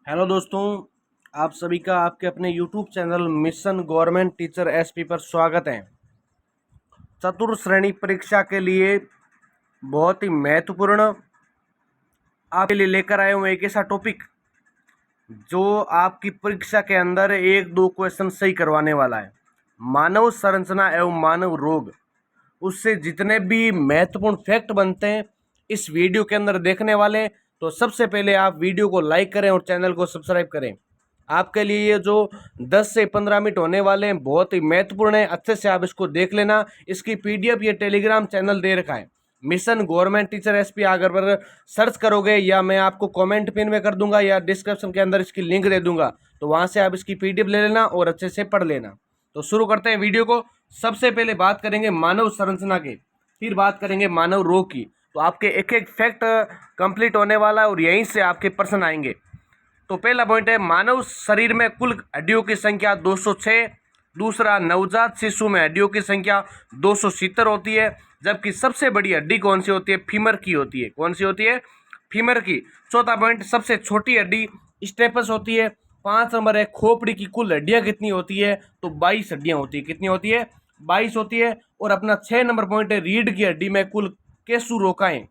Hello दोस्तों, आप सभी का आपके अपने YouTube channel mission government teacher SP पर स्वागत है। चतुर्थ श्रेणी परीक्षा के लिए बहुत ही महत्वपूर्ण आपके लिए लेकर आए हुए एक ऐसा टॉपिक जो आपकी परीक्षा के अंदर एक दो क्वेश्चन सही करवाने वाला है। मानव संरचना एवं मानव रोग, उससे जितने भी महत्वपूर्ण फैक्ट बनते हैं इस वीडियो के अंदर देखने वाले। तो सबसे पहले आप वीडियो को लाइक करें और चैनल को सब्सक्राइब करें। आपके लिए ये जो 10 से 15 मिनट होने वाले हैं बहुत ही महत्वपूर्ण है, अच्छे से आप इसको देख लेना। इसकी पीडीएफ ये टेलीग्राम चैनल दे रखा है, मिशन गवर्नमेंट टीचर एसपी। अगर सर्च करोगे या मैं आपको कमेंट पिन में कर दूंगा या डिस्क्रिप्शन के अंदर इसकी लिंक दे दूंगा, तो वहां से आप इसकी पीडीएफ ले लेना और अच्छे से पढ़ लेना। तो शुरू करते हैं वीडियो को। सबसे पहले बात करेंगे मानव संरचना के, फिर बात करेंगे मानव रोग की। तो आपके एक एक फैक्ट कंप्लीट होने वाला है और यहीं से आपके प्रश्न आएंगे। तो पहला पॉइंट है, मानव शरीर में कुल हड्डियों की संख्या 206। दूसरा, नवजात शिशु में हड्डियों की संख्या 270 होती है, जबकि सबसे बड़ी हड्डी कौन सी होती है? फीमर की होती है। कौन सी होती है? फीमर की। चौथा पॉइंट, सबसे छोटी हड्डी स्टेपस होती है। 5 नंबर है, खोपड़ी की कुल हड्डियां कितनी होती है? तो 22 हड्डियां होती है। कितनी होती है? 22 होती है। और अपना 6 नंबर पॉइंट है, रीढ़ की हड्डी में कुल केशुरोकाएं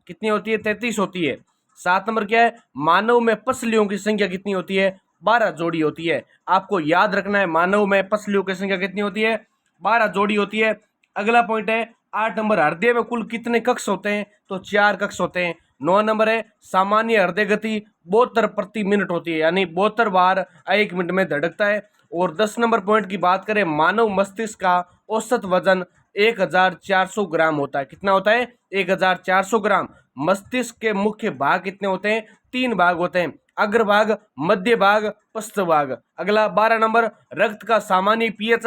कितनी होती है? 33 होती है। 7 नंबर क्या है? मानव में पसलियों की संख्या कितनी होती है? 12 जोड़ी होती है। आपको याद रखना है, मानव में पसलियों की संख्या कितनी होती है? 12 जोड़ी होती है। अगला पॉइंट है, 8 नंबर, हृदय में कुल कितने कक्ष होते हैं? तो 4 कक्ष होते हैं। 9 नंबर है, सामान्य हृदय गति 72 प्रति मिनट होती है, यानी 72 बार 1 मिनट में धड़कता है। और 10 नंबर पॉइंट की बात करें, मानव मस्तिष्क का औसत वजन 1400 ग्राम होता है। कितना होता है? 1400 ग्राम। मस्तिष्क के मुख्य भाग कितने होते हैं? 3 भाग होते हैं, अग्रभाग, मध्य भाग, पश्च भाग। अगला 12 नंबर, रक्त का सामान्य पीएच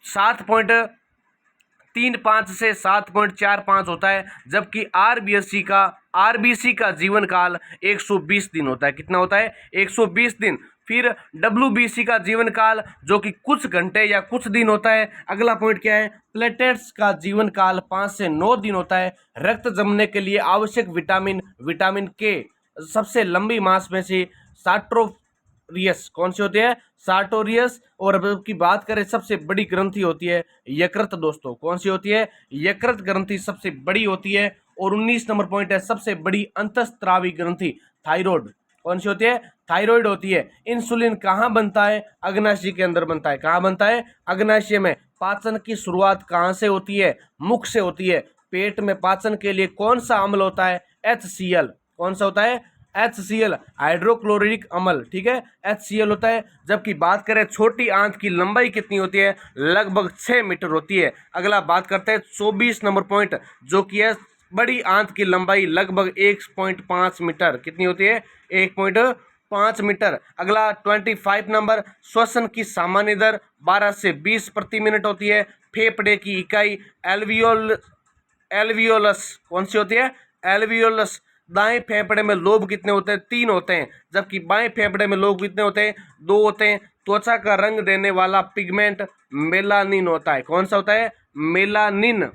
7.35 से 7.45 होता है, जबकि आरबीसी का जीवन काल 120 दिन होता है। कितना होता है? 120 दिन। फिर डब्ल्यूबीसी का जीवन काल जो कि कुछ घंटे या कुछ दिन होता है। अगला पॉइंट क्या है? प्लेटलेट्स का जीवन काल 5 से 9 दिन होता है। रक्त जमने के लिए आवश्यक विटामिन के सबसे लंबी मांसपेशी सार्टोरियस कौन सी होती है? सार्टोरियस। और अब की बात करें, सबसे बड़ी ग्रंथि होती है यकृत। दोस्तों, कौन सी होती है? यकृत ग्रंथि सबसे बड़ी होती है। और 19 नंबर पॉइंट है, सबसे बड़ी अंतःस्रावी ग्रंथि थायराइड कौन सी होती है? थायराइड होती है। इंसुलिन कहाँ बनता है? अग्नाशय के अंदर बनता है। कहाँ बनता है? अग्नाशय में। पाचन की शुरुआत कहाँ से होती है? मुख से होती है। पेट में पाचन के लिए कौन सा अम्ल होता है? HCl। कौन सा होता है? HCl, हाइड्रोक्लोरिक अम्ल। ठीक है, HCl होता है। जबकि बात करें छोटी आंत की लंबाई कितनी होती है? लगभग 6 मीटर होती है। अगला बात करते हैं 24 नंबर पॉइंट, जो कि है बड़ी आंत की लंबाई लगभग 1.5 मीटर। कितनी होती है? 1.5 मीटर। अगला 25 नंबर, श्वसन की सामान्य दर 12 से 20 प्रति मिनट होती है। फेफड़े की इकाई एल्वियोलस कौन सी होती है? एल्वियोलस। दाएं फेफड़े में लोब कितने होते हैं? 3 होते हैं, जबकि बाएं फेफड़े में लोब कितने होते हैं? 2 होते हैं। त्वचा का रंग देने वाला पिगमेंट मेलानिन होता है। कौन सा होता है? मेलानिन।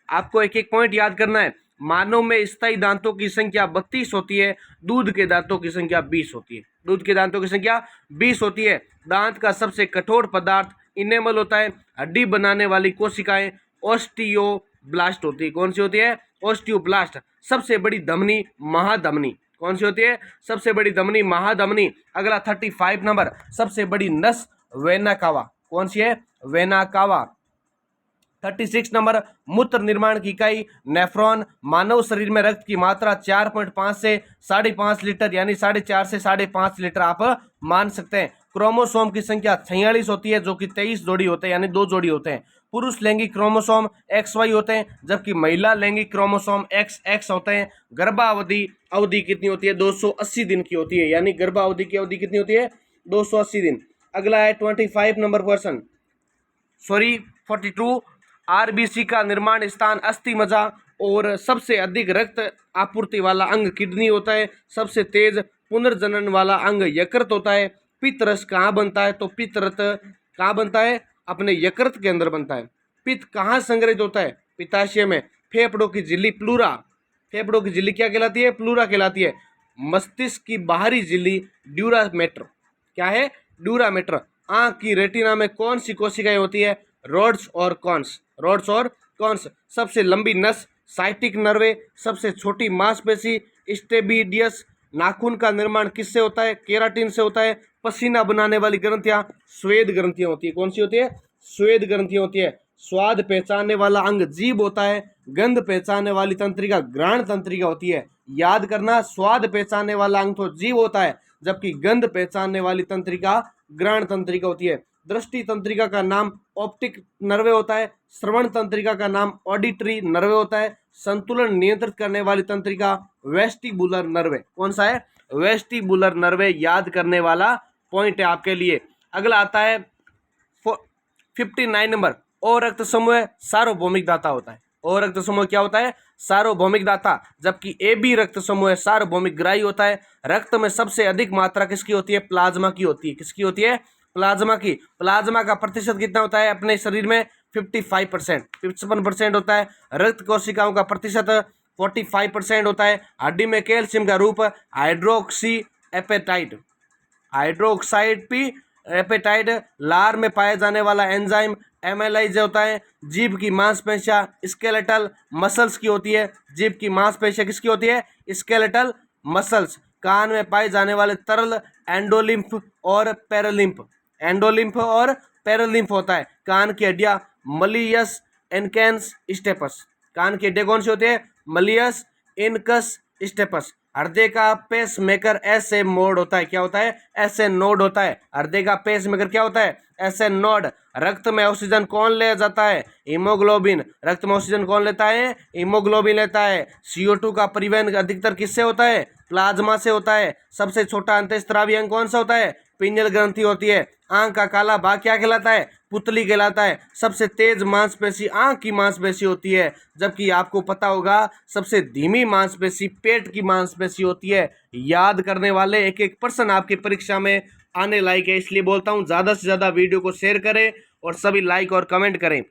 आपको एक एक पॉइंट याद करना है। मानव में स्थायी दांतों की संख्या 32 होती है, दूध के दांतों की संख्या 20 होती है। दूध के दांतों की संख्या 20 होती है। दांत का सबसे कठोर पदार्थ इनेमल होता है। हड्डी बनाने वाली कोशिकाएं ऑस्टियोब्लास्ट होती है। कौन सी होती है? ऑस्टियोब्लास्ट। सबसे बड़ी धमनी महाधमनी कौन सी होती है? सबसे बड़ी धमनी महाधमनी। अगला 35 नंबर, सबसे बड़ी नस वेना कावा कौन सी है? Vena cava. 36 नंबर, मूत्र निर्माण की इकाई नेफ्रॉन। मानव शरीर में रक्त की मात्रा 4.5 से 5.5 लीटर, यानी 4.5 से 5.5 लीटर आप मान सकते हैं। क्रोमोसोम की संख्या 46 होती है, जो कि 23 जोड़ी होते हैं, यानी 2 जोड़ी होते हैं। पुरुष लैंगिक क्रोमोसोम XY होते हैं, जबकि महिला लैंगिक क्रोमोसोम XX होते हैं। गर्भावधि अवधि कितनी होती है? 280 दिन की होती है, यानी गर्भावधि की अवधि कितनी होती है? 280 दिन। अगला है 25 नंबर क्वेश्चन, 42, आरबीसी का निर्माण स्थान अस्थि मज्जा और सबसे अधिक रक्त आपूर्ति वाला अंग किडनी होता है। सबसे तेज पुनर्जनन वाला अंग यकृत होता है। पित्त रस कहाँ बनता है? तो पित्त रस कहाँ बनता है? अपने यकृत के अंदर बनता है। पित्त कहाँ संग्रहित होता है? पित्ताशय में। फेफड़ों की झिल्ली प्लूरा, फेफड़ों की झिल्ली क्या कहलाती है? प्लूरा कहलाती है। मस्तिष्क की बाहरी झिल्ली ड्यूरामेटर, क्या है, ड्यूरामेटर। आंख की रेटिना में कौन सी कोशिकाएं होती है, रोड्स और कॉन्स, रोड्स और कॉन्स। सबसे लंबी नस साइटिक नर्वे, सबसे छोटी मांसपेशी स्टेबिडियस। नाखून का निर्माण किससे होता है, केराटिन से होता है। पसीना बनाने वाली ग्रंथियां स्वेद ग्रंथियां होती है, कौन सी होती है, स्वेद ग्रंथियां होती है। स्वाद पहचानने वाला अंग जीभ होता है। गंध पहचानने वाली तंत्रिका घ्राण तंत्रिका होती है। याद करना, स्वाद पहचानने वाला अंग तो जीभ होता है, जबकि गंध पहचानने वाली तंत्रिका घ्राण तंत्रिका होती है। दृष्टि तंत्रिका का नाम ऑप्टिक नर्वे होता है। श्रवण तंत्रिका का नाम ऑडिटरी नर्वे होता है। संतुलन नियंत्रित करने वाली तंत्रिका वेस्टिबुलर नर्वे, कौन सा है, वेस्टिबुलर नर्वे। याद करने वाला पॉइंट है आपके लिए। अगला आता है 59 नंबर। ओ रक्त समूह सार्वभौमिक दाता होता है। ओ रक्त समूह क्या होता है, सार्वभौमिक दाता, जबकि ए बी रक्त समूह सार्वभौमिक ग्राही होता है। रक्त में सबसे अधिक मात्रा किसकी होती है, प्लाज्मा की होती है, किसकी होती है, प्लाज्मा की। प्लाज्मा का प्रतिशत कितना होता है अपने शरीर में, 55%, 55% होता है। रक्त कोशिकाओं का प्रतिशत 45% होता है। हड्डी में कैल्शियम का रूप hydroxyapatite, hydroxide P apatite. लार में पाए जाने वाला एंजाइम एमाइलेज होता है। जीभ की मांसपेशियां स्केलेटल मसल्स की होती है, जीभ की मांसपेशियां किसकी होती है, स्केलेटल मसल्स। कान में पाए जाने वाले तरल एंडोलिम्फ और पैरालिम्फ, एंडोलिम्फ और पैरालिम्फ होता है। कान की हड्डियां मलियस इनकस स्टेपस, कान की हड्डियां कौन सी होती है, मलियस इनकस स्टेपस। हृदय का पेस मेकर ऐसे मोड होता है, क्या होता है, ऐसे नोड होता है। हृदय का पेस मेकर क्या होता है, ऐसे नोड। रक्त में ऑक्सीजन कौन ले जाता है, हीमोग्लोबिन। रक्त में ऑक्सीजन कौन लेता है, हीमोग्लोबिन लेता है। CO2 का परिवहन अधिकतर किससे होता है, प्लाज्मा से होता है। सबसे छोटा अंतःस्रावी अंग कौन सा होता है, पिनियल ग्रंथि होती है। आंख का काला भाग क्या कहलाता है, पुतली कहलाता है। सबसे तेज मांसपेशी आंख की मांसपेशी होती है, जबकि आपको पता होगा सबसे धीमी मांसपेशी पेट की मांसपेशी होती है। याद करने वाले एक एक पर्सन आपकी परीक्षा में आने लायक है, इसलिए बोलता हूं ज़्यादा से ज़्यादा वीडियो को शेयर करें और सभी लाइक और कमेंट करें।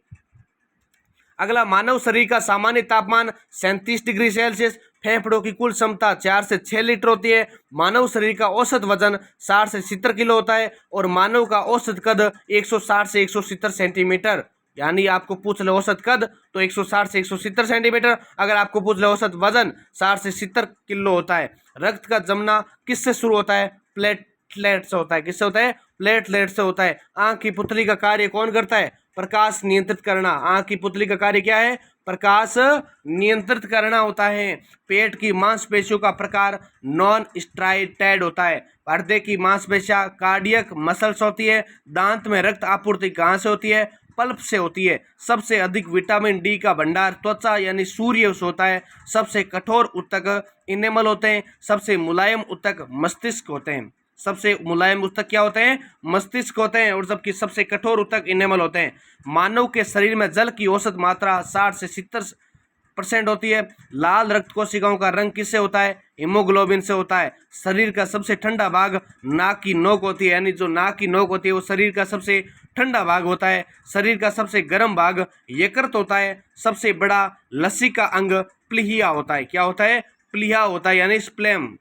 अगला, मानव शरीर का सामान्य तापमान 37 डिग्री सेल्सियस। फेफड़ों की कुल क्षमता 4 से 6 लीटर होती है। मानव शरीर का औसत वजन 60 से 70 किलो होता है और मानव का औसत कद 160 से 170 सेंटीमीटर। यानी आपको पूछ ले औसत कद तो 160 से 170 सेंटीमीटर। अगर आपको पूछ ले औसत वजन 60 से 70 किलो होता है। रक्त का जमना किससे शुरू होता है, प्लेटलेट से होता है, किससे होता है, प्लेटलेट से होता है। आंख की पुतली का कार्य कौन करता है, प्रकाश नियंत्रित करना। आंख की पुतली का कार्य क्या है, प्रकाश नियंत्रित करना होता है। पेट की मांसपेशियों का प्रकार नॉन स्ट्राइटेड होता है। हृदय की मांसपेशियां कार्डियक मसल्स होती है। दांत में रक्त आपूर्ति कहाँ से होती है, पल्प से होती है। सबसे अधिक विटामिन डी का भंडार त्वचा यानी सूर्य से होता है। सबसे कठोर ऊतक इनेमल होते हैं। सबसे मुलायम ऊतक मस्तिष्क होते हैं। सबसे मुलायम ऊतक क्या होते हैं, मस्तिष्क होते हैं, और जबकि सबसे कठोर ऊतक इनेमल होते हैं। मानव के शरीर में जल की औसत मात्रा 60 से 70% होती है। लाल रक्त कोशिकाओं का रंग किससे होता है, हीमोग्लोबिन से होता है। शरीर का सबसे ठंडा भाग नाक की नोक होती है, यानी जो नाक की नोक होती है वो शरीर का सबसे ठंडा भाग होता है। शरीर का सबसे गर्म भाग यकृत होता है। सबसे बड़ा लसिका अंग प्लीहा होता है, क्या होता है, प्लीहा होता है यानी स्प्लेम।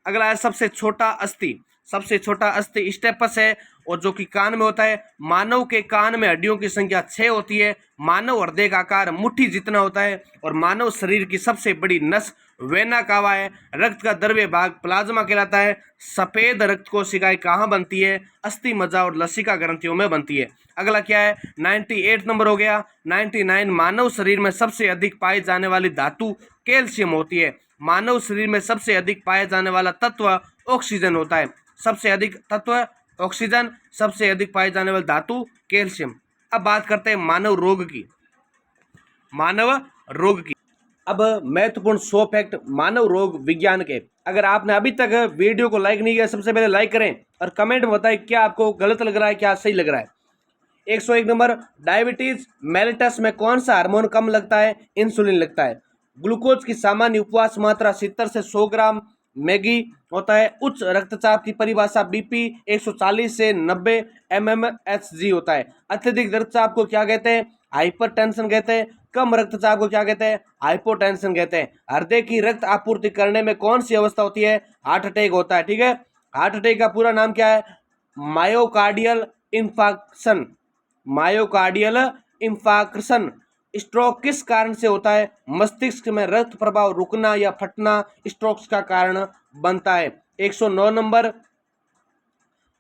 अगला है सबसे छोटा अस्थि। सबसे छोटा अस्थि स्टेपस है और जो कि कान में होता है। मानव के कान में हड्डियों की संख्या 6 होती है। मानव हृदय का आकार मुट्ठी जितना होता है और मानव शरीर की सबसे बड़ी नस वेना कावा है। रक्त का द्रव्य भाग प्लाज्मा कहलाता है। सफेद रक्त कोशिकाएं कहाँ बनती है, अस्थि मज्जा और लसिका ग्रंथियों में बनती है। अगला क्या है, 98 नंबर हो गया। 99, मानव शरीर में सबसे अधिक पाई जाने वाली धातु कैल्शियम होती है। मानव शरीर में सबसे अधिक पाया जाने वाला तत्व ऑक्सीजन होता है। सबसे अधिक तत्व ऑक्सीजन, सबसे अधिक पाई जाने वाली धातु कैल्शियम। अब बात करते हैं मानव रोग की, मानव रोग की। अब महत्वपूर्ण 100 फैक्ट मानव रोग विज्ञान के। अगर आपने अभी तक वीडियो को लाइक नहीं किया, सबसे पहले लाइक करें और कमेंट में बताएं क्या आपको गलत लग रहा है, क्या सही लग रहा है। 101 नंबर, डायबिटीज मेलिटस में कौन सा हार्मोन कम लगता है, इंसुलिन लगता है। ग्लूकोज की सामान्य उपवास मात्रा 70 से 100 ग्राम मैगी होता है। उच्च रक्तचाप की परिभाषा बीपी 140 से 90 mmHg होता है। अत्यधिक रक्तचाप को क्या कहते हैं, हाइपरटेंशन कहते हैं। कम रक्तचाप को क्या कहते हैं? हाइपोटेंशन कहते हैं। हृदय की रक्त आपूर्ति करने में कौन सी अवस्था होती है? हार्ट अटैक होता है। ठीक है, हार्ट अटैक का पूरा नाम क्या है? Myocardial infarction. Myocardial infarction. Stroke किस कारण से होता है? मस्तिष्क में रक्त प्रवाह रुकना या फटना स्ट्रोक का कारण बनता है। 109 नंबर,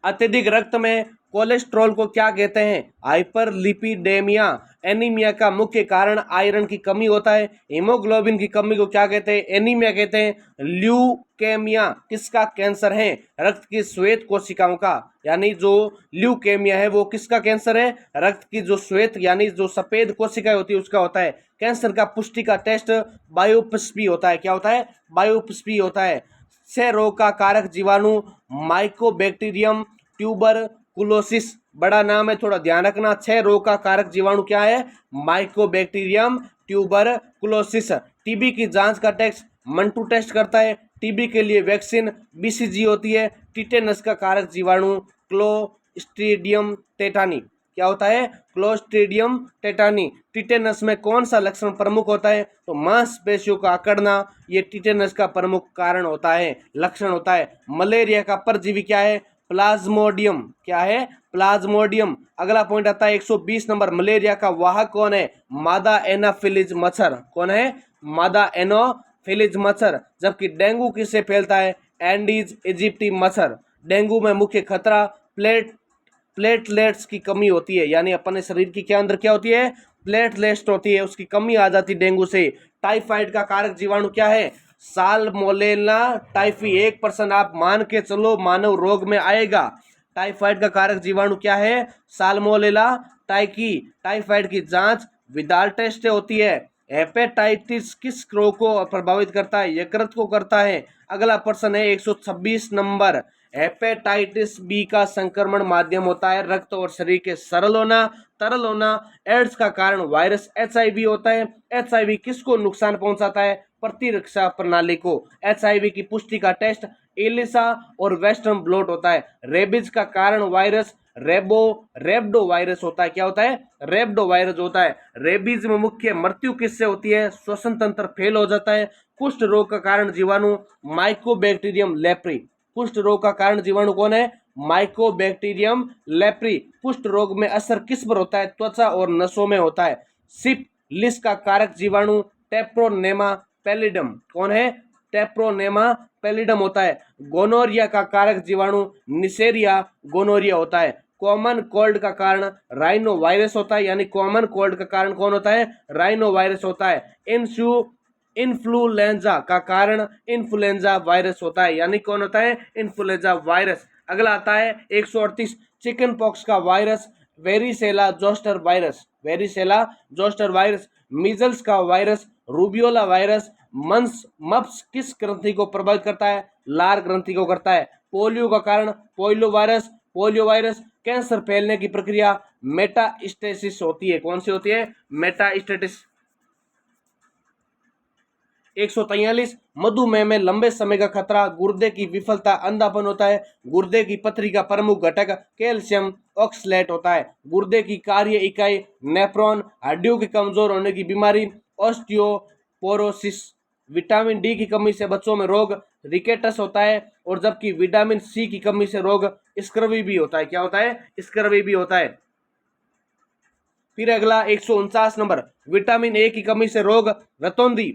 अत्यधिक रक्त में कोलेस्ट्रॉल को क्या कहते हैं? हाइपरलिपिडेमिया। एनीमिया का मुख्य कारण आयरन की कमी होता है। हीमोग्लोबिन की कमी को क्या कहते हैं? एनीमिया कहते हैं। ल्यूकेमिया किसका कैंसर है? रक्त की श्वेत कोशिकाओं का, यानी जो ल्यूकेमिया है वो किसका कैंसर है? रक्त की जो श्वेत यानी जो सफेद कोशिकाएं होती है उसका होता है। कैंसर का पुष्टि का टेस्ट बायोप्सी होता है। क्या होता है? बायोप्सी होता है। क्षय रोग का कारक जीवाणु माइकोबैक्टीरियम ट्यूबरकुलोसिस। बड़ा नाम है, थोड़ा ध्यान रखना। क्षय रोग का कारक जीवाणु क्या है? Mycobacterium tuberculosis. टीबी की जांच का टेस्ट मंटू टेस्ट करता है। टीबी के लिए वैक्सीन बीसीजी होती है। टिटेनस का कारक जीवाणु क्लोस्ट्रीडियम टेटानी। क्या होता है? Clostridium tetani. टिटेनस में कौन सा लक्षण प्रमुख होता है? तो मांसपेशियों का अकड़ना, ये टिटेनस का प्रमुख कारण होता है, लक्षण होता है। मलेरिया का परजीवी क्या है? प्लाज्मोडियम। क्या है? प्लाज्मोडियम। अगला पॉइंट आता है 120 नंबर, मलेरिया का वाहक कौन है? मादा एनाफिलीज मच्छर। कौन है? मादा एनाफिलीज मच्छर। जबकि डेंगू किससे फैलता है? एंडीज इजिप्टी मच्छर। डेंगू में मुख्य खतरा प्लेटलेट्स की कमी होती है, यानी अपने शरीर की क्या अंदर क्या होती है? प्लेटलेट्स होती है, उसकी कमी आ जाती है डेंगू से। टाइफाइड का कारक जीवाणु क्या है? Salmonella typhi. 1% आप मान के चलो मानव रोग में आएगा। टाइफाइड का कारक जीवाणु क्या है? साल्मोनेला टाइकी। टाइफाइड की जांच विदाल टेस्ट से होती है। हेपेटाइटिस किस रोग को प्रभावित करता है? यकृत को करता है। अगला प्रश्न है 126 नंबर, हेपेटाइटिस बी का संक्रमण माध्यम होता है रक्त और शरीर के सरल होना, तरल होना। एड्स का कारण वायरस एचआईवी होता है। एचआईवी किसको नुकसान पहुंचाता है? प्रतिरक्षा प्रणाली को। एचआईवी की पुष्टि का टेस्ट एलिसा और वेस्टर्न ब्लॉट होता है। रेबीज का कारण वायरस रेब्डो वायरस होता है। क्या होता है? रेब्डो वायरस होता है। रेबीज में मुख्य मृत्यु किससे होती है? श्वसन तंत्र फेल हो जाता है। कुष्ठ रोग का कारण जीवाणु माइकोबैक्टीरियम लेप्री। कुष्ठ रोग का कारण जीवाणु कौन है? Mycobacterium leprae. कुष्ठ रोग में असर किस पर होता है? त्वचा और नसों में होता है। सिफिलिस का कारक जीवाणु टेप्रोनेमा पैलिडम। कौन है? टेप्रोनेमा पैलिडम होता है। गोनोरिया का कारक जीवाणु निसेरिया गोनोरिया होता है। कॉमन कोल्ड का कारण राइनो वायरस होता है, यानी कॉमन कोल्ड का कारण कौन होता है? राइनो वायरस होता है। इन्फ्लुएंजा का कारण इन्फ्लुएंजा वायरस होता है, यानी कौन होता है? Influenza virus. अगला आता है 138, चिकन पॉक्स का virus varicella zoster virus. Varicella zoster virus. Measles का वायरस रूबियोला वायरस। मप्स किस ग्रंथि को प्रभावित करता है? लार ग्रंथि को करता है। पोलियो का कारण polio virus. Polio virus. Cancer फैलने की प्रक्रिया मेटास्टेसिस होती है। कौन सी होती है? मेटास्टेसिस। 143, मधुमेह में लंबे समय का खतरा गुर्दे की विफलता अंधापन होता है। गुर्दे की पथरी का प्रमुख घटक कैल्शियम ऑक्सलेट होता है। गुर्दे की कार्य इकाई नेफ्रॉन। हड्डियों के कमजोर होने की बीमारी ऑस्टियोपोरोसिस। विटामिन डी की कमी से बच्चों में रोग रिकेटस होता है, और जबकि विटामिन सी की कमी से रोग स्क्रवी भी होता है। क्या होता है? स्क्रवी भी होता है। फिर अगला 149 नंबर, विटामिन ए की कमी से रोग रतौंधी।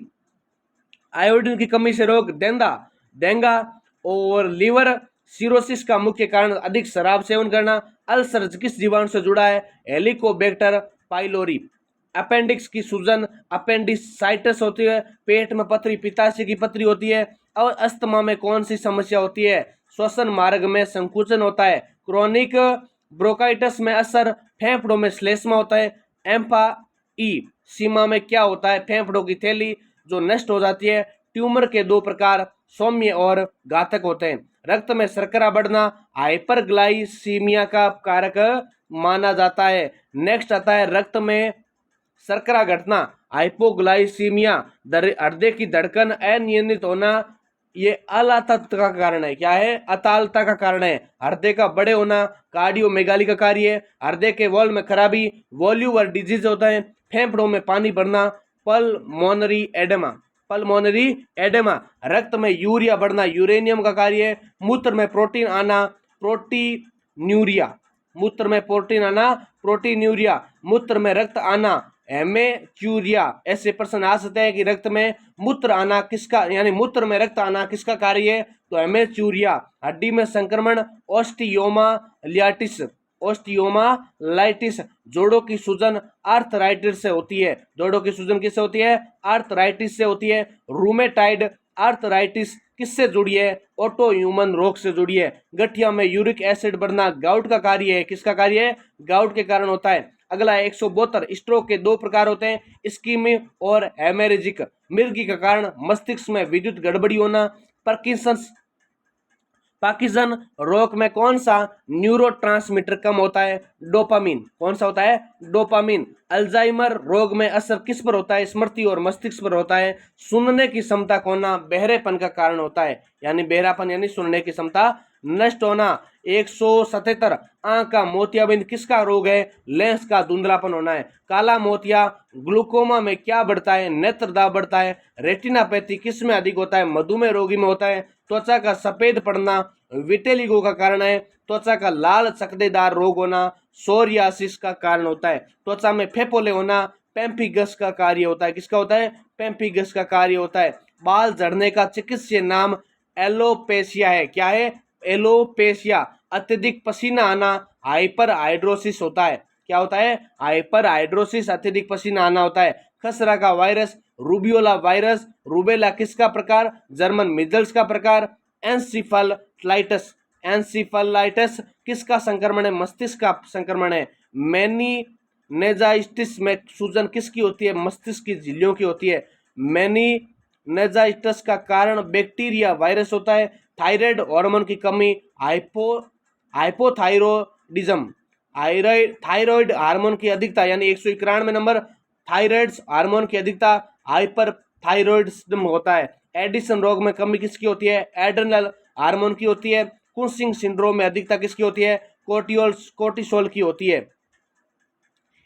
आयोडीन की कमी से रोग डेंगा और लीवर सिरोसिस का मुख्य कारण अधिक शराब सेवन करना। अल्सर किस जीवाणु से जुड़ा है? Helicobacter pylori. अपेंडिक्स की सूजन अपेंडिसाइटिस होती है। पेट में पथरी पित्ताशय की पथरी होती है। और अस्थमा में कौन सी समस्या होती है? श्वसन मार्ग में संकुचन होता है। क्रोनिक ब्रोंकाइटिस में असर फेफड़ों में श्लेष्मा होता है। एम्फाईसीमा में क्या होता है? फेफड़ों की थैली जो नष्ट हो जाती है। ट्यूमर के दो प्रकार सौम्य और घातक होते हैं। रक्त में शर्करा बढ़ना हाइपरग्लाइसीमिया का कारक माना जाता है। नेक्स्ट आता है रक्त में शर्करा घटना हाइपोग्लाइसीमिया। हृदय की धड़कन अनियमित होना ये अलातत्व का कारण है। क्या है? अतालता का कारण है। हृदय का बड़े होना कार्डियोमेगाली का कार्य है। हृदय के वॉल में खराबी वॉल्यूलर डिजीज होता है। फेफड़ों में पानी भरना पल्मोनरी एडेमा। पल्मोनरी एडेमा रक्त में यूरिया बढ़ना यूरेनियम का कार्य है। मूत्र में प्रोटीन आना प्रोटीन्यूरिया। मूत्र में प्रोटीन आना प्रोटीन्यूरिया। मूत्र में रक्त आना हेमेच्यूरिया। ऐसे प्रश्न आ सकते हैं कि रक्त में मूत्र आना किसका यानी मूत्र में रक्त आना किसका कार्य है? तो हेमेच्यूरिया। हड्डी में संक्रमण ऑस्टियोमालाइटिस। ऑस्टियोमालाइटिस जोड़ों की सूजन आर्थराइटिस से होती है। जोड़ों की सूजन किससे होती है? आर्थराइटिस से होती है। रूमेटाइड आर्थराइटिस किससे जुड़ी है? ऑटो ह्यूमन रोग से जुड़ी है। गठिया में यूरिक एसिड बढ़ना गाउट का कार्य है। किसका कार्य है? गाउट के कारण होता है। अगला 172 स्ट्रोक के दो प्रकार होते हैं, इस्कीमिक और हेमरेजिक। मिर्गी का कारण मस्तिष्क में विद्युत गड़बड़ी होना। पार्किंसन रोग में कौन सा न्यूरोट्रांसमीटर कम होता है? डोपामिन। कौन सा होता है? डोपामिन। अल्जाइमर रोग में असर किस पर होता है? स्मृति और मस्तिष्क पर होता है। सुनने की क्षमता खोना बहरेपन का कारण होता है, यानी बहरापन यानी सुनने की क्षमता नष्ट होना। 177 आंख का मोतियाबिंद किसका रोग है? लेंस का धुंधलापन होना है। काला मोतिया ग्लूकोमा में क्या बढ़ता है? नेत्र दाब बढ़ता है। रेटिनापैथी किस में अधिक होता है? मधुमेह रोगी में होता है। त्वचा का सफेद पड़ना विटेलिगो का कारण है। त्वचा का लाल चकदेदार रोग होना सोरियासिस का कारण होता है। त्वचा में फेफोले होना पेम्फिगस का कार्य होता है। किसका होता है? पेम्फिगस का कार्य होता है। बाल झड़ने का चिकित्सीय नाम एलोपेशिया है। क्या है? एलोपेशिया। अत्यधिक पसीना आना हाइपर हाइड्रोसिस होता है। क्या होता है? हाइपर हाइड्रोसिस, अत्यधिक पसीना आना होता है। खसरा का वायरस रूबियोला वायरस। रूबेला किसका प्रकार? जर्मन मिजल्स का प्रकार। एंसिफलाइटिस। एंसिफलाइटिस किसका संक्रमण है? मस्तिष्क का संक्रमण है। मेनिनेजाइटिस में सूजन किसकी होती है? मस्तिष्क की झिल्लियों की होती है। मेनिनेजाइटिस का कारण बैक्टीरिया वायरस होता है। थायराइड हार्मोन की कमी हाइपोथायरॉयडिज्म। थायराइड हार्मोन की अधिकता यानी 191 नंबर। थायराइड हार्मोन की अधिकता हाइपरथायरॉयडिज्म होता है। एडिसन रोग में कमी किसकी होती है? एड्रेनल हार्मोन की होती है। कुशिंग सिंड्रोम में अधिकता किसकी होती है? कोर्टिसोल की होती है।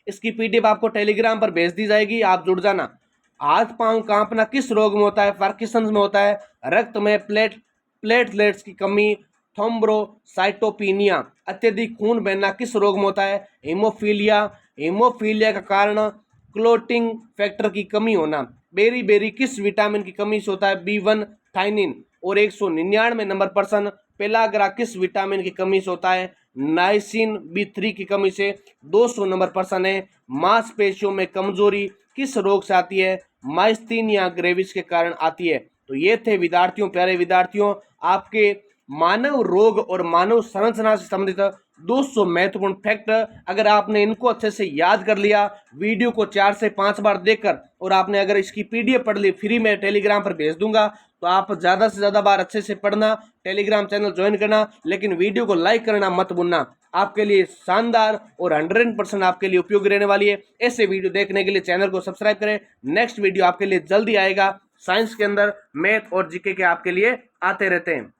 इसकी पीडीएफ आपको टेलीग्राम पर भेज दी जाएगी, आप जुड़ जाना। हाथ पांव कांपना किस रोग में होता है? पार्किंसंस में होता है। रक्त में प्लेटलेट्स की कमी थ्रोम्बोसाइटोपिनिया। अत्यधिक खून बहना किस रोग में होता है? हीमोफीलिया। हीमोफीलिया का कारण क्लोटिंग फैक्टर की कमी होना। बेरी बेरी किस विटामिन की कमी से होता है? B1 थाइनिन। और 199 नंबर प्रश्न पेलाग्रा किस विटामिन की कमी से होता है? नाइसिन B3 की कमी से। 200 नंबर प्रश्न है मांसपेशियों में कमजोरी किस रोग से आती है? माइस्थीनिया ग्रेविस के कारण आती है। तो ये थे विद्यार्थियों, प्यारे विद्यार्थियों, आपके मानव रोग और मानव संरचना से संबंधित 200 महत्वपूर्ण फैक्ट। अगर आपने इनको अच्छे से याद कर लिया, वीडियो को 4 से 5 बार देखकर, और आपने अगर इसकी पीडीएफ पढ़ ली, फ्री में टेलीग्राम पर भेज दूंगा, तो आप ज़्यादा से ज़्यादा बार अच्छे से पढ़ना, टेलीग्राम चैनल ज्वाइन करना, लेकिन वीडियो को लाइक करना मत भूलना। आपके लिए शानदार और 100% आपके लिए उपयोगी रहने वाली है। ऐसे वीडियो देखने के लिए चैनल को सब्सक्राइब करें। नेक्स्ट वीडियो आपके लिए जल्दी आएगा। साइंस के अंदर मैथ और जीके के आपके लिए आते रहते हैं।